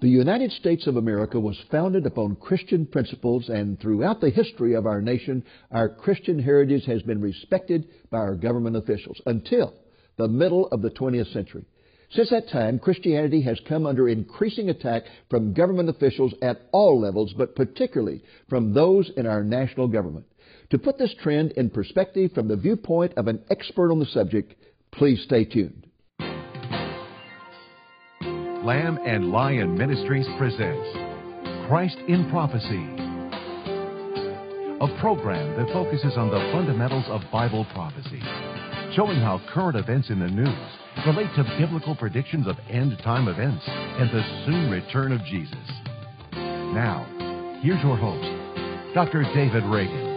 The United States of America was founded upon Christian principles, and throughout the history of our nation, our Christian heritage has been respected by our government officials until the middle of the 20th century. Since that time, Christianity has come under increasing attack from government officials at all levels, but particularly from those in our national government. To put this trend in perspective from the viewpoint of an expert on the subject, please stay tuned. Lamb and Lion Ministries presents Christ in Prophecy, a program that focuses on the fundamentals of Bible prophecy, showing how current events in the news relate to biblical predictions of end-time events and the soon return of Jesus. Now, here's your host, Dr. David Reagan.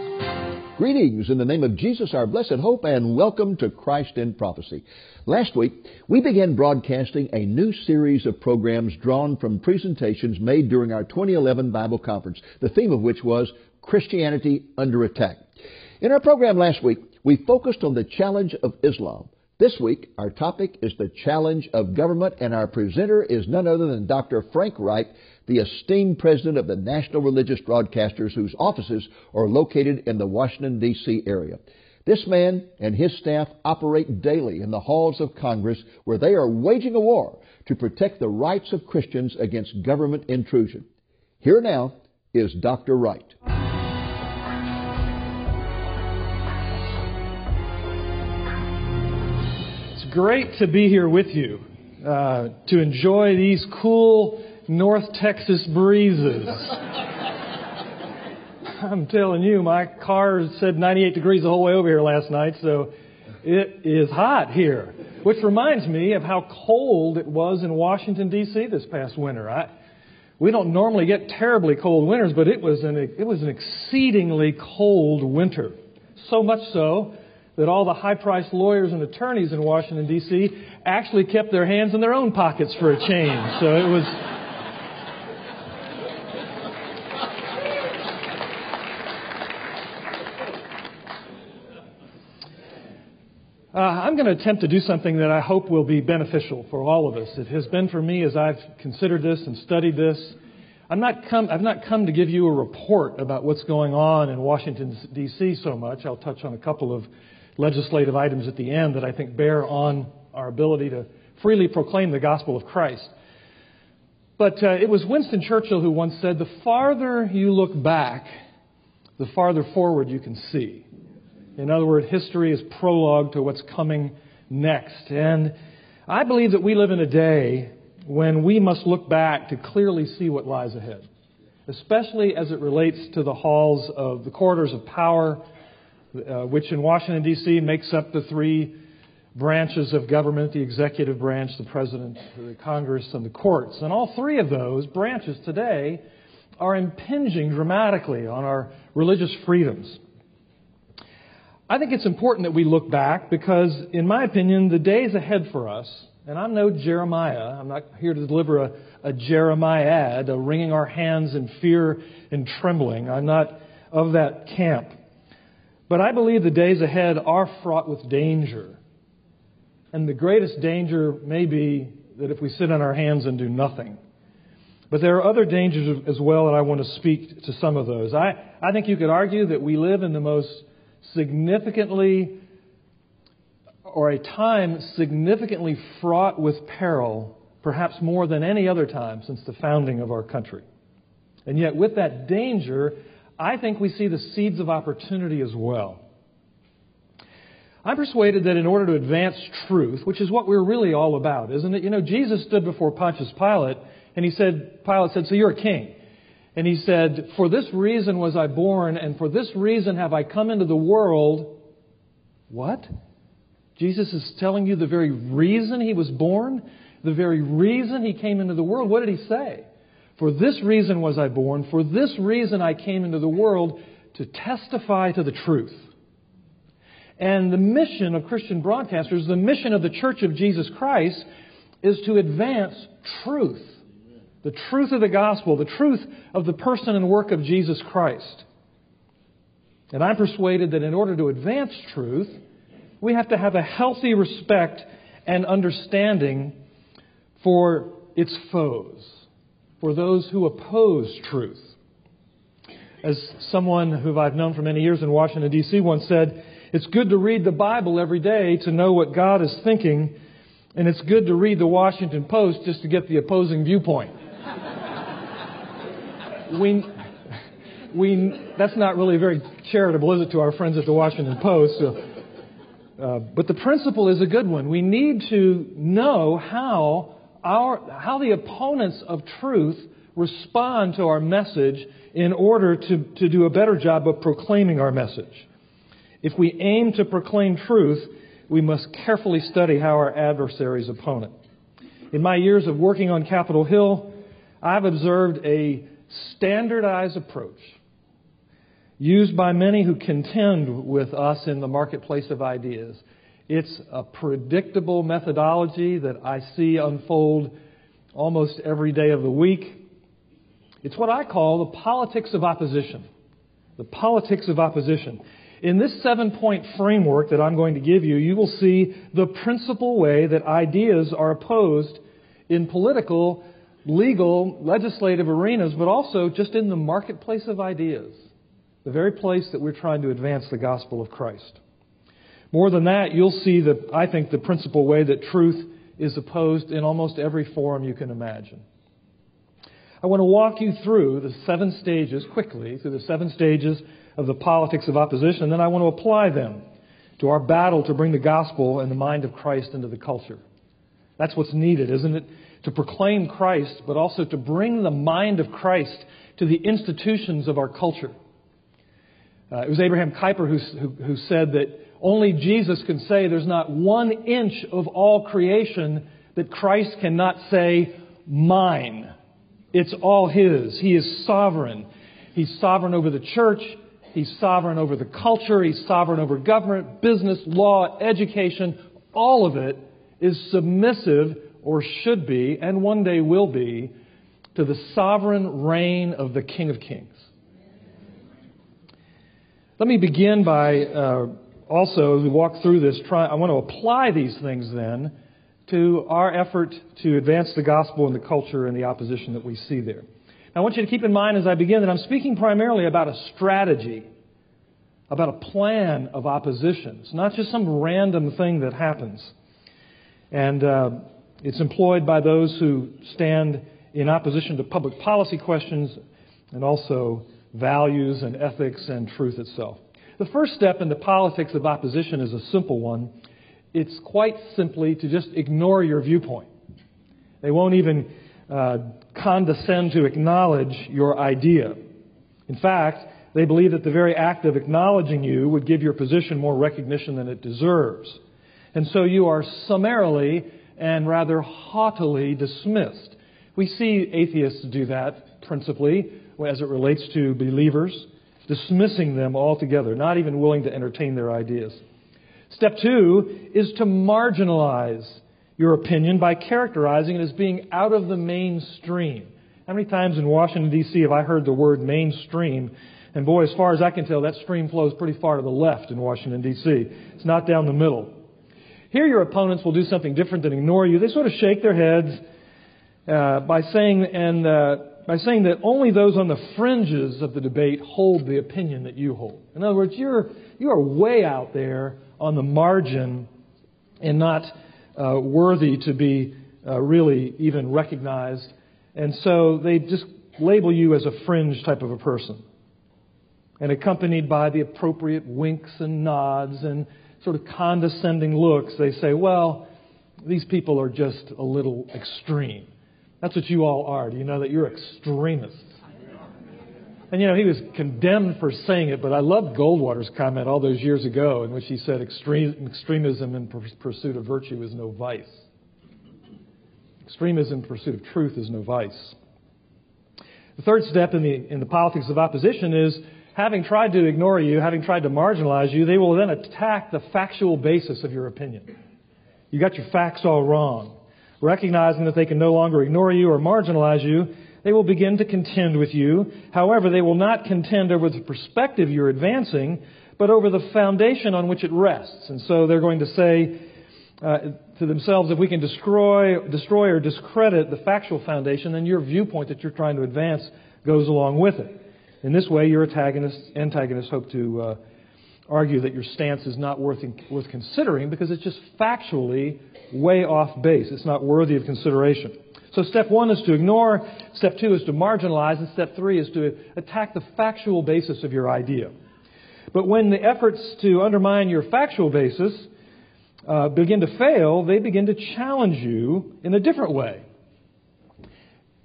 Greetings in the name of Jesus, our blessed hope, and welcome to Christ in Prophecy. Last week, we began broadcasting a new series of programs drawn from presentations made during our 2011 Bible Conference, the theme of which was Christianity Under Attack. In our program last week, we focused on the challenge of Islam. This week, our topic is the challenge of government, and our presenter is none other than Dr. Frank Wright, the esteemed president of the National Religious Broadcasters, whose offices are located in the Washington, D.C. area. This man and his staff operate daily in the halls of Congress, where they are waging a war to protect the rights of Christians against government intrusion. Here now is Dr. Wright. It's great to be here with you, to enjoy these cool North Texas breezes. I'm telling you, my car said 98 degrees the whole way over here last night, so it is hot here. Which reminds me of how cold it was in Washington, D.C. this past winter. We don't normally get terribly cold winters, but it was an exceedingly cold winter. So much so that all the high-priced lawyers and attorneys in Washington, D.C. actually kept their hands in their own pockets for a change. So it was... I'm going to attempt to do something that I hope will be beneficial for all of us. It has been for me as I've considered this and studied this. I've not come to give you a report about what's going on in Washington, D.C. so much. I'll touch on a couple of legislative items at the end that I think bear on our ability to freely proclaim the gospel of Christ. But it was Winston Churchill who once said, the farther you look back, the farther forward you can see. In other words, history is prologue to what's coming next. And I believe that we live in a day when we must look back to clearly see what lies ahead, especially as it relates to the halls of the corridors of power, which in Washington, D.C. makes up the three branches of government, the executive branch, the president, the Congress, and the courts. And all three of those branches today are impinging dramatically on our religious freedoms. I think it's important that we look back because, in my opinion, the days ahead for us, and I'm no Jeremiah, I'm not here to deliver a Jeremiad, a wringing our hands in fear and trembling. I'm not of that camp. But I believe the days ahead are fraught with danger. And the greatest danger may be that if we sit on our hands and do nothing. But there are other dangers as well, and I want to speak to some of those. I think you could argue that we live in the most significantly, or a time significantly fraught with peril, perhaps more than any other time since the founding of our country. And yet with that danger, I think we see the seeds of opportunity as well. I'm persuaded that in order to advance truth, which is what we're really all about, isn't it? You know, Jesus stood before Pontius Pilate, and Pilate said, so you're a king. And he said, for this reason was I born, and for this reason have I come into the world. What? Jesus is telling you the very reason he was born? The very reason he came into the world? What did he say? For this reason was I born, for this reason I came into the world, to testify to the truth. And the mission of Christian broadcasters, the mission of the Church of Jesus Christ, is to advance truth. The truth of the gospel, the truth of the person and work of Jesus Christ. And I'm persuaded that in order to advance truth, we have to have a healthy respect and understanding for its foes. for those who oppose truth. As someone who I've known for many years in Washington, D.C. once said, it's good to read the Bible every day to know what God is thinking, and it's good to read the Washington Post just to get the opposing viewpoint. That's not really very charitable, is it, to our friends at the Washington Post? But the principle is a good one. We need to know how the opponents of truth respond to our message in order to do a better job of proclaiming our message. If we aim to proclaim truth, we must carefully study how our adversaries opponent. In my years of working on Capitol Hill, I've observed a standardized approach used by many who contend with us in the marketplace of ideas. It's a predictable methodology that I see unfold almost every day of the week. It's what I call the politics of opposition. The politics of opposition. In this 7-point framework that I'm going to give you, you will see the principal way that ideas are opposed in political, legal, legislative arenas, but also just in the marketplace of ideas, the very place that we're trying to advance the gospel of Christ. More than that, you'll see I think the principal way that truth is opposed in almost every forum you can imagine. I want to walk you through the 7 stages, quickly, through the 7 stages of the politics of opposition, and then I want to apply them to our battle to bring the gospel and the mind of Christ into the culture. That's what's needed, isn't it? To proclaim Christ, but also to bring the mind of Christ to the institutions of our culture. It was Abraham Kuyper who said that only Jesus can say there's not 1 inch of all creation that Christ cannot say, mine. It's all His. He is sovereign. He's sovereign over the church. He's sovereign over the culture. He's sovereign over government, business, law, education. All of it is submissive, or should be, and one day will be, to the sovereign reign of the King of Kings. Let me begin by also, as we walk through this, I want to apply these things then to our effort to advance the gospel in the culture and the opposition that we see there. Now, I want you to keep in mind as I begin that I'm speaking primarily about a strategy, about a plan of opposition. It's not just some random thing that happens. And it's employed by those who stand in opposition to public policy questions and also values and ethics and truth itself. The first step in the politics of opposition is a simple one. It's quite simply to just ignore your viewpoint. They won't even condescend to acknowledge your idea. In fact, they believe that the very act of acknowledging you would give your position more recognition than it deserves. And so you are summarily and rather haughtily dismissed. We see atheists do that principally as it relates to believers, dismissing them altogether, not even willing to entertain their ideas. Step 2 is to marginalize your opinion by characterizing it as being out of the mainstream. How many times in Washington, D.C. have I heard the word mainstream? And boy, as far as I can tell, that stream flows pretty far to the left in Washington, D.C. It's not down the middle. Here your opponents will do something different than ignore you. They sort of shake their heads by saying that only those on the fringes of the debate hold the opinion that you hold. In other words, you are way out there on the margin and not worthy to be really even recognized. And so they just label you as a fringe type of a person. And accompanied by the appropriate winks and nods and sort of condescending looks, they say, well, these people are just a little extreme. That's what you all are. Do you know that you're extremists? And, he was condemned for saying it, but I loved Goldwater's comment all those years ago in which he said extremism in pursuit of virtue is no vice. Extremism in pursuit of truth is no vice. The third step in the politics of opposition is, having tried to ignore you, having tried to marginalize you, they will then attack the factual basis of your opinion. You got your facts all wrong. Recognizing that they can no longer ignore you or marginalize you, they will begin to contend with you. However, they will not contend over the perspective you're advancing, but over the foundation on which it rests. And so they're going to say, to themselves, if we can destroy or discredit the factual foundation, then your viewpoint that you're trying to advance goes along with it. In this way, your antagonists hope to argue that your stance is not worth considering because it's just factually way off base. It's not worthy of consideration. So step 1 is to ignore, step 2 is to marginalize, and step 3 is to attack the factual basis of your idea. But when the efforts to undermine your factual basis begin to fail, they begin to challenge you in a different way.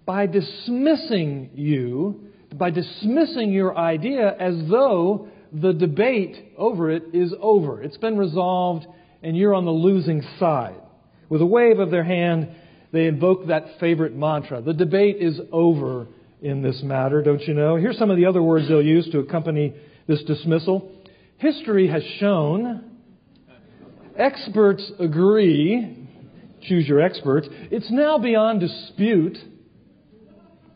By dismissing your idea as though the debate over it is over. It's been resolved and you're on the losing side. With a wave of their hand, they invoke that favorite mantra. The debate is over in this matter, don't you know? Here's some of the other words they'll use to accompany this dismissal. History has shown. Experts agree. Choose your experts. It's now beyond dispute.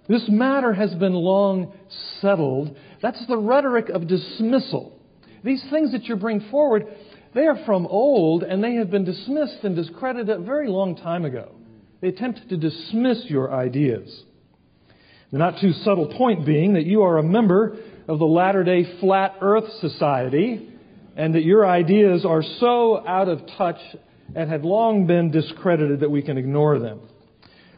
This matter has been long settled. That's the rhetoric of dismissal. These things that you bring forward, they are from old, and they have been dismissed and discredited a very long time ago. They attempt to dismiss your ideas. The not too subtle point being that you are a member of the Latter-day Flat Earth Society, and that your ideas are so out of touch and have long been discredited that we can ignore them.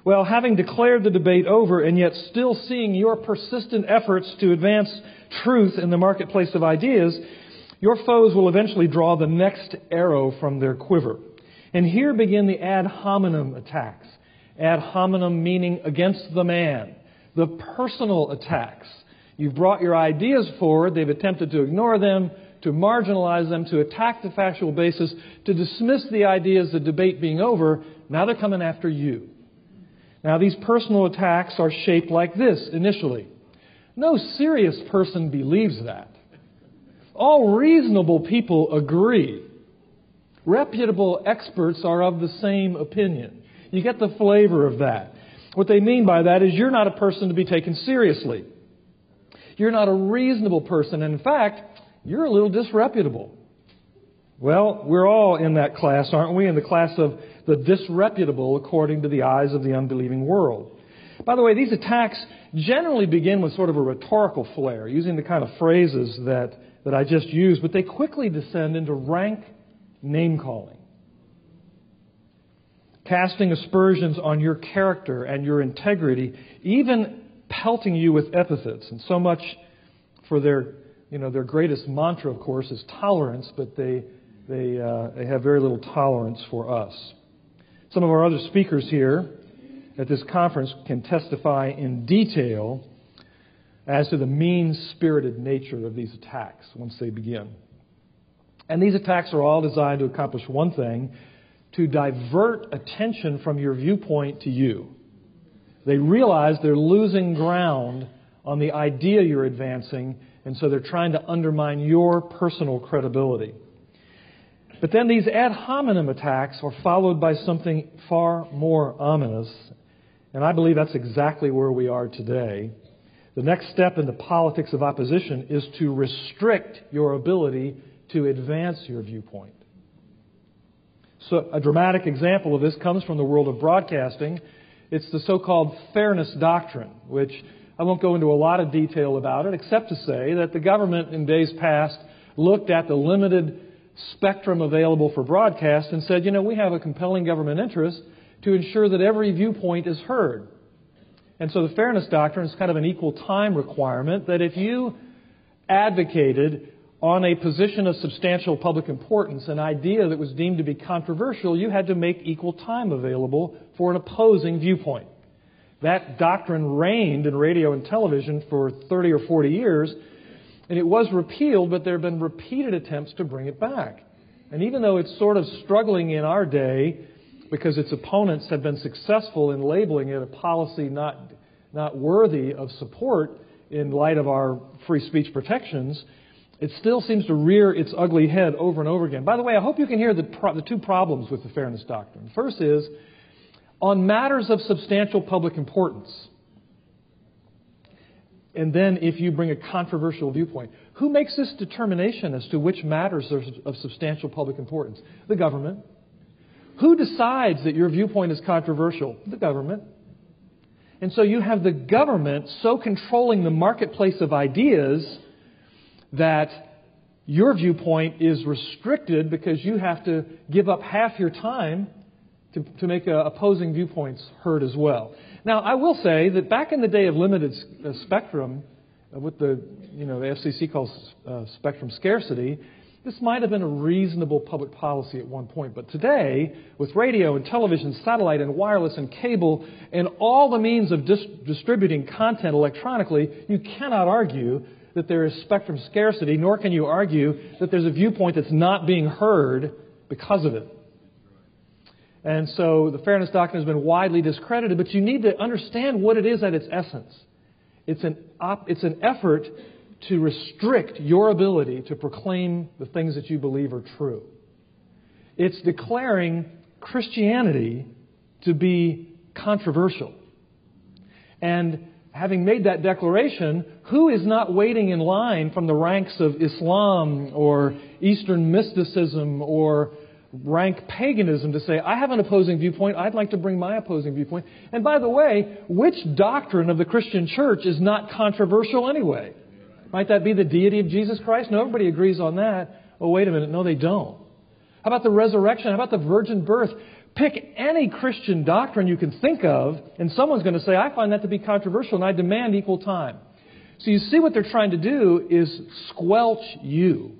Well, having declared the debate over and yet still seeing your persistent efforts to advance truth in the marketplace of ideas, your foes will eventually draw the next arrow from their quiver. And here begin the ad hominem attacks. Ad hominem meaning against the man. The personal attacks. You've brought your ideas forward. They've attempted to ignore them, to marginalize them, to attack the factual basis, to dismiss the ideas, the debate being over. Now they're coming after you. Now, these personal attacks are shaped like this initially. No serious person believes that. All reasonable people agree. Reputable experts are of the same opinion. You get the flavor of that. What they mean by that is you're not a person to be taken seriously. You're not a reasonable person. And in fact, you're a little disreputable. Well, we're all in that class, aren't we? In the class of the disreputable according to the eyes of the unbelieving world. By the way, these attacks generally begin with sort of a rhetorical flair, using the kind of phrases that I just used, but they quickly descend into rank name-calling. Casting aspersions on your character and your integrity, even pelting you with epithets. And so much for their greatest mantra, of course, is tolerance, but they have very little tolerance for us. Some of our other speakers here at this conference can testify in detail as to the mean-spirited nature of these attacks once they begin. And these attacks are all designed to accomplish one thing, to divert attention from your viewpoint to you. They realize they're losing ground on the idea you're advancing, and so they're trying to undermine your personal credibility. But then these ad hominem attacks are followed by something far more ominous, and I believe that's exactly where we are today. The next step in the politics of opposition is to restrict your ability to advance your viewpoint. So a dramatic example of this comes from the world of broadcasting. It's the so-called fairness doctrine, which I won't go into a lot of detail about it, except to say that the government in days past looked at the limited spectrum available for broadcast and said, we have a compelling government interest to ensure that every viewpoint is heard. And so the fairness doctrine is kind of an equal time requirement that if you advocated on a position of substantial public importance an idea that was deemed to be controversial, you had to make equal time available for an opposing viewpoint. That doctrine reigned in radio and television for 30 or 40 years, and it was repealed, but there have been repeated attempts to bring it back. And even though it's sort of struggling in our day because its opponents have been successful in labeling it a policy not worthy of support in light of our free speech protections, it still seems to rear its ugly head over and over again. By the way, I hope you can hear the two problems with the fairness doctrine. The first is, on matters of substantial public importance, and then if you bring a controversial viewpoint, who makes this determination as to which matters are of substantial public importance? The government. Who decides that your viewpoint is controversial? The government. And so you have the government so controlling the marketplace of ideas that your viewpoint is restricted because you have to give up half your time to make opposing viewpoints heard as well. Now, I will say that back in the day of limited spectrum, what the FCC calls spectrum scarcity, this might have been a reasonable public policy at one point. But today, with radio and television, satellite and wireless and cable, and all the means of distributing content electronically, you cannot argue that there is spectrum scarcity, nor can you argue that there's a viewpoint that's not being heard because of it. And so the fairness doctrine has been widely discredited, but you need to understand what it is at its essence. It's an effort to restrict your ability to proclaim the things that you believe are true. It's declaring Christianity to be controversial. And having made that declaration, who is not waiting in line from the ranks of Islam or Eastern mysticism or rank paganism to say, I have an opposing viewpoint, I'd like to bring my opposing viewpoint. And by the way, which doctrine of the Christian church is not controversial anyway? Might that be the deity of Jesus Christ? No, everybody agrees on that. Oh, wait a minute. No, they don't. How about the resurrection? How about the virgin birth? Pick any Christian doctrine you can think of, and someone's going to say, I find that to be controversial, and I demand equal time. So you see what they're trying to do is squelch you.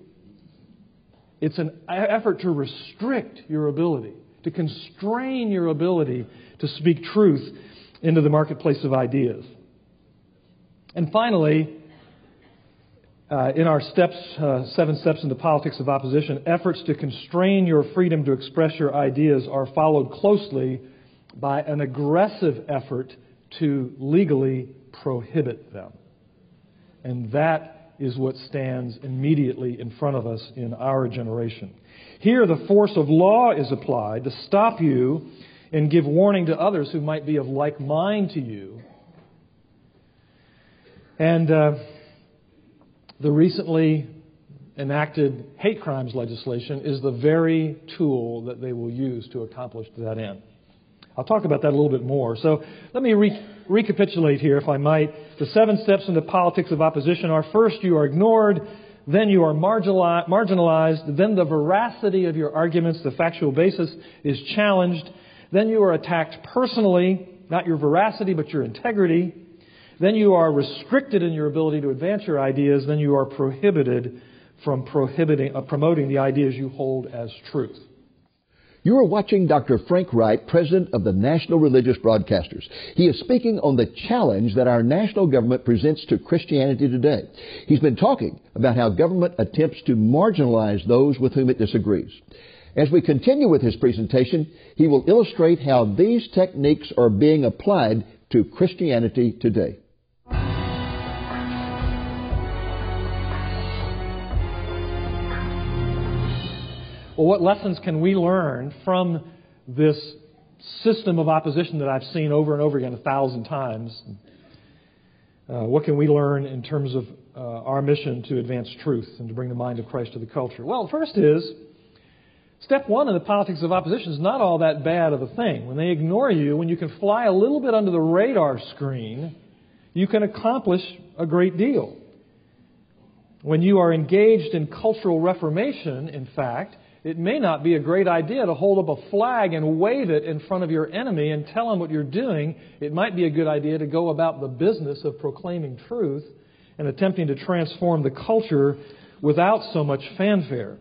It's an effort to restrict your ability, to constrain your ability to speak truth into the marketplace of ideas. And finally, in our 7 steps into politics of opposition, efforts to constrain your freedom to express your ideas are followed closely by an aggressive effort to legally prohibit them. And that is what stands immediately in front of us in our generation. Here, the force of law is applied to stop you and give warning to others who might be of like mind to you. And the recently enacted hate crimes legislation is the very tool that they will use to accomplish that end. I'll talk about that a little bit more. So let me recapitulate here, if I might. The 7 steps into politics of opposition are: first, you are ignored; then you are marginalized; then the veracity of your arguments, the factual basis, is challenged; then you are attacked personally, not your veracity, but your integrity; then you are restricted in your ability to advance your ideas; then you are prohibited from promoting the ideas you hold as truth. You are watching Dr. Frank Wright, President of the National Religious Broadcasters. He is speaking on the challenge that our national government presents to Christianity today. He's been talking about how government attempts to marginalize those with whom it disagrees. As we continue with his presentation, he will illustrate how these techniques are being applied to Christianity today. Well, what lessons can we learn from this system of opposition that I've seen over and over again 1,000 times? What can we learn in terms of our mission to advance truth and to bring the mind of Christ to the culture? Well, first is, step 1 in the politics of opposition is not all that bad of a thing. When they ignore you, when you can fly a little bit under the radar screen, you can accomplish a great deal. When you are engaged in cultural reformation, in fact, it may not be a great idea to hold up a flag and wave it in front of your enemy and tell him what you're doing. It might be a good idea to go about the business of proclaiming truth and attempting to transform the culture without so much fanfare.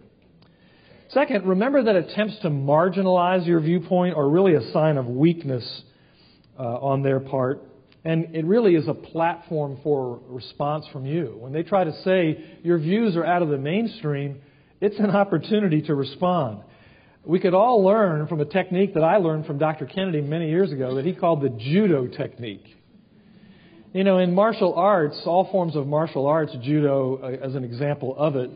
Second, remember that attempts to marginalize your viewpoint are really a sign of weakness on their part. And it really is a platform for response from you. When they try to say your views are out of the mainstream, it's an opportunity to respond. We could all learn from a technique that I learned from Dr. Kennedy many years ago that he called the judo technique. You know, in martial arts, all forms of martial arts, judo as an example of it,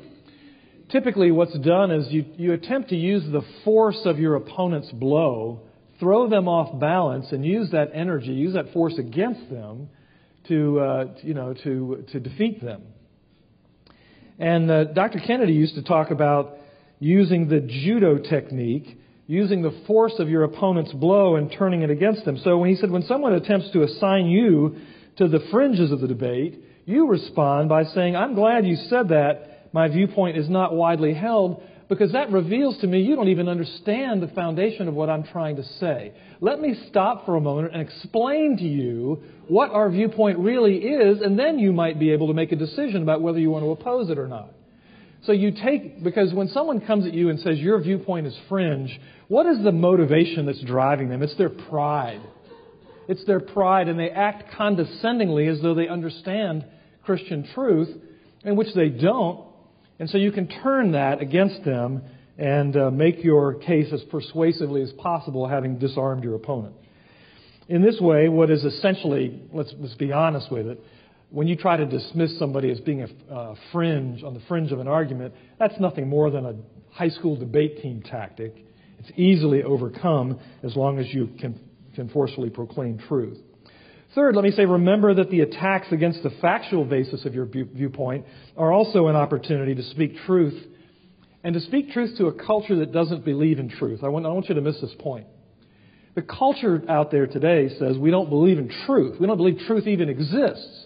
typically what's done is you attempt to use the force of your opponent's blow, throw them off balance, and use that energy, use that force against them to defeat them. And Dr. Kennedy used to talk about using the judo technique using the force of your opponent's blow and turning it against them. So when he said, when someone attempts to assign you to the fringes of the debate, you respond by saying, I'm glad you said that. My viewpoint is not widely held, because that reveals to me you don't even understand the foundation of what I'm trying to say. Let me stop for a moment and explain to you what our viewpoint really is, and then you might be able to make a decision about whether you want to oppose it or not. So because when someone comes at you and says your viewpoint is fringe, what is the motivation that's driving them? It's their pride. It's their pride, and they act condescendingly as though they understand Christian truth, in which they don't. And so you can turn that against them and make your case as persuasively as possible, having disarmed your opponent. In this way, what is essentially, let's be honest with it, when you try to dismiss somebody as being on the fringe of an argument, that's nothing more than a high school debate team tactic. It's easily overcome as long as you can forcefully proclaim truth. Third, let me say, remember that the attacks against the factual basis of your viewpoint are also an opportunity to speak truth, and to speak truth to a culture that doesn't believe in truth. I want you to miss this point. The culture out there today says we don't believe in truth. We don't believe truth even exists.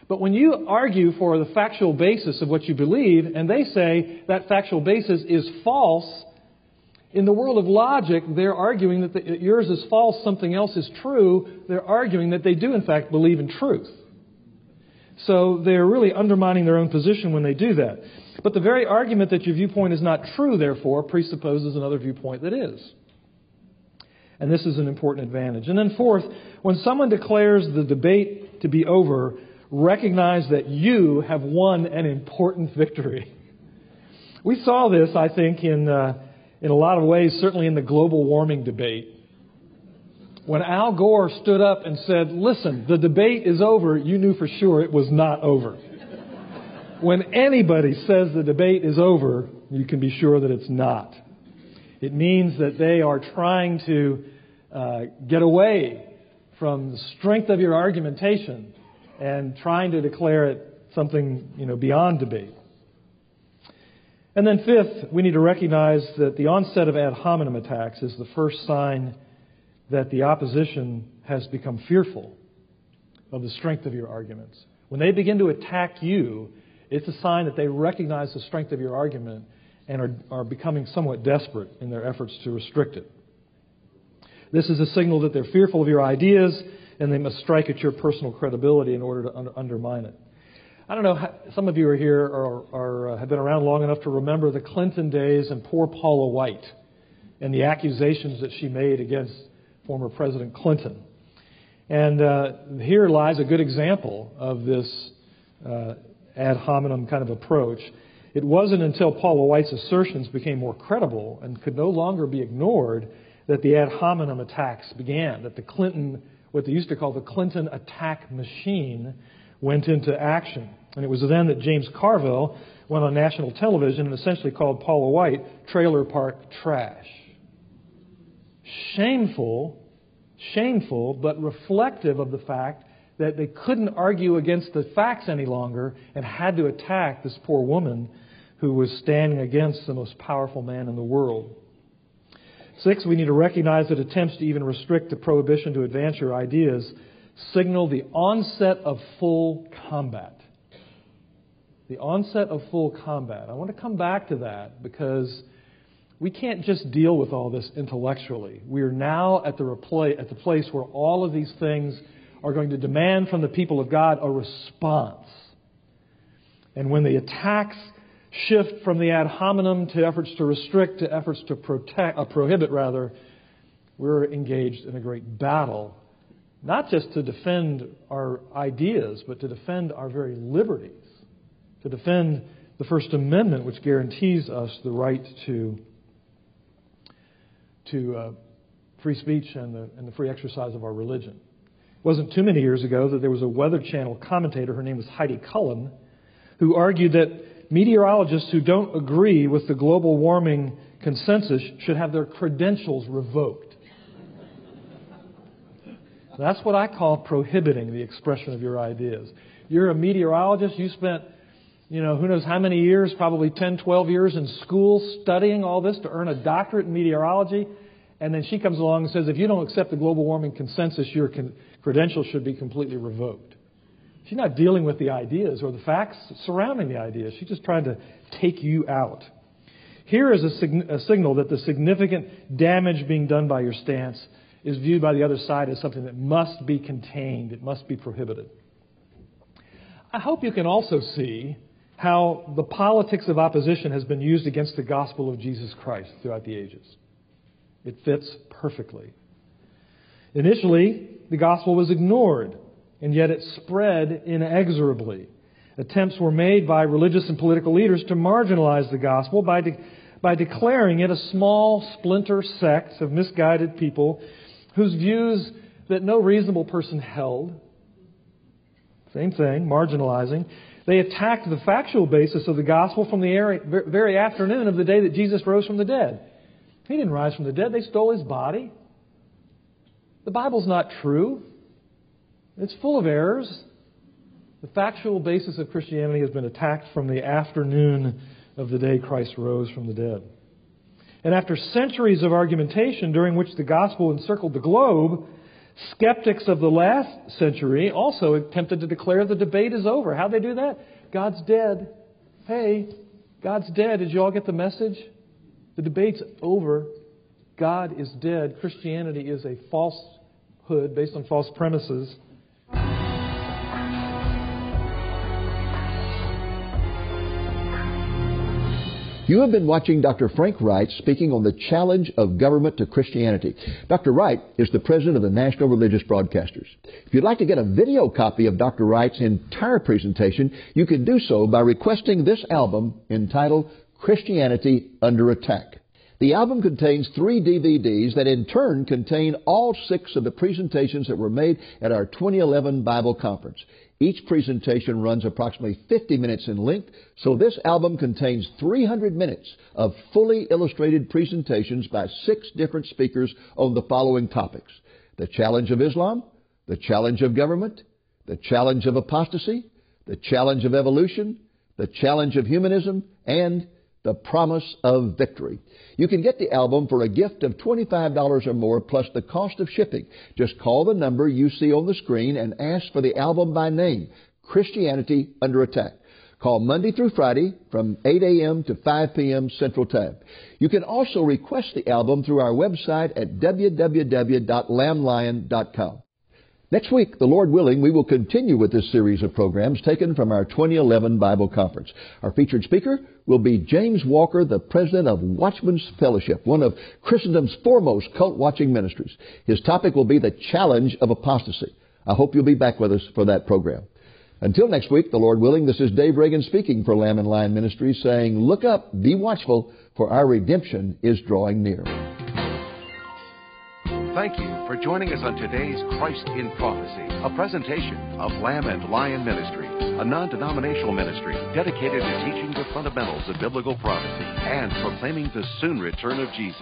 But when you argue for the factual basis of what you believe, and they say that factual basis is false, in the world of logic, they're arguing that yours is false, something else is true. They're arguing that they do, in fact, believe in truth. So they're really undermining their own position when they do that. But the very argument that your viewpoint is not true, therefore, presupposes another viewpoint that is. And this is an important advantage. And then fourth, when someone declares the debate to be over, recognize that you have won an important victory. We saw this, I think, in a lot of ways, certainly in the global warming debate. When Al Gore stood up and said, listen, the debate is over, you knew for sure it was not over. When anybody says the debate is over, you can be sure that it's not. It means that they are trying to get away from the strength of your argumentation and trying to declare it something, beyond debate. And then fifth, we need to recognize that the onset of ad hominem attacks is the first sign that the opposition has become fearful of the strength of your arguments. When they begin to attack you, it's a sign that they recognize the strength of your argument and are becoming somewhat desperate in their efforts to restrict it. This is a signal that they're fearful of your ideas, and they must strike at your personal credibility in order to undermine it. I don't know, some of you are here or have been around long enough to remember the Clinton days and poor Paula White and the accusations that she made against former President Clinton. And here lies a good example of this ad hominem kind of approach. It wasn't until Paula White's assertions became more credible and could no longer be ignored that the ad hominem attacks began, that the Clinton, what they used to call the Clinton attack machine, went into action. And it was then that James Carville went on national television and essentially called Paula White trailer park trash. Shameful, but reflective of the fact that they couldn't argue against the facts any longer and had to attack this poor woman who was standing against the most powerful man in the world. 6, we need to recognize that attempts to even restrict the prohibition to advance your ideas signal the onset of full combat. The onset of full combat. I want to come back to that because we can't just deal with all this intellectually. We are now at the place where all of these things are going to demand from the people of God a response. And when the attacks shift from the ad hominem to efforts to restrict to efforts to prohibit, we're engaged in a great battle, not just to defend our ideas, but to defend our very liberties, to defend the First Amendment, which guarantees us the right to free speech and the free exercise of our religion. It wasn't too many years ago that there was a Weather Channel commentator, her name was Heidi Cullen, who argued that meteorologists who don't agree with the global warming consensus should have their credentials revoked. That's what I call prohibiting the expression of your ideas. You're a meteorologist, you spent, who knows how many years, probably 10, 12 years in school studying all this to earn a doctorate in meteorology. And then she comes along and says, if you don't accept the global warming consensus, your credentials should be completely revoked. She's not dealing with the ideas or the facts surrounding the ideas. She's just trying to take you out. Here is a signal that the significant damage being done by your stance is viewed by the other side as something that must be contained. It must be prohibited. I hope you can also see how the politics of opposition has been used against the gospel of Jesus Christ throughout the ages. It fits perfectly. Initially, the gospel was ignored, and yet it spread inexorably. Attempts were made by religious and political leaders to marginalize the gospel by declaring it a small splinter sect of misguided people whose views that no reasonable person held. Same thing, marginalizing. They attacked the factual basis of the gospel from the very afternoon of the day that Jesus rose from the dead. He didn't rise from the dead. They stole His body. The Bible's not true. It's full of errors. The factual basis of Christianity has been attacked from the afternoon of the day Christ rose from the dead. And after centuries of argumentation during which the gospel encircled the globe, skeptics of the last century also attempted to declare the debate is over. How'd they do that? God's dead. Hey, God's dead. Did you all get the message? The debate's over. God is dead. Christianity is a falsehood based on false premises. You have been watching Dr. Frank Wright speaking on the challenge of government to Christianity. Dr. Wright is the president of the National Religious Broadcasters. If you'd like to get a video copy of Dr. Wright's entire presentation, you can do so by requesting this album entitled Christianity Under Attack. The album contains 3 DVDs that in turn contain all 6 of the presentations that were made at our 2011 Bible Conference. Each presentation runs approximately 50 minutes in length, so this album contains 300 minutes of fully illustrated presentations by 6 different speakers on the following topics: the challenge of Islam, the challenge of government, the challenge of apostasy, the challenge of evolution, the challenge of humanism, and the promise of victory. You can get the album for a gift of $25 or more plus the cost of shipping. Just call the number you see on the screen and ask for the album by name, Christianity Under Attack. Call Monday through Friday from 8 a.m. to 5 p.m. Central Time. You can also request the album through our website at www.lamblion.com. Next week, the Lord willing, we will continue with this series of programs taken from our 2011 Bible Conference. Our featured speaker will be James Walker, the president of Watchmen's Fellowship, one of Christendom's foremost cult-watching ministries. His topic will be the challenge of apostasy. I hope you'll be back with us for that program. Until next week, the Lord willing, this is Dave Reagan speaking for Lamb and Lion Ministries, saying, look up, be watchful, for our redemption is drawing near. Thank you for joining us on today's Christ in Prophecy, a presentation of Lamb and Lion Ministry, a non-denominational ministry dedicated to teaching the fundamentals of biblical prophecy and proclaiming the soon return of Jesus.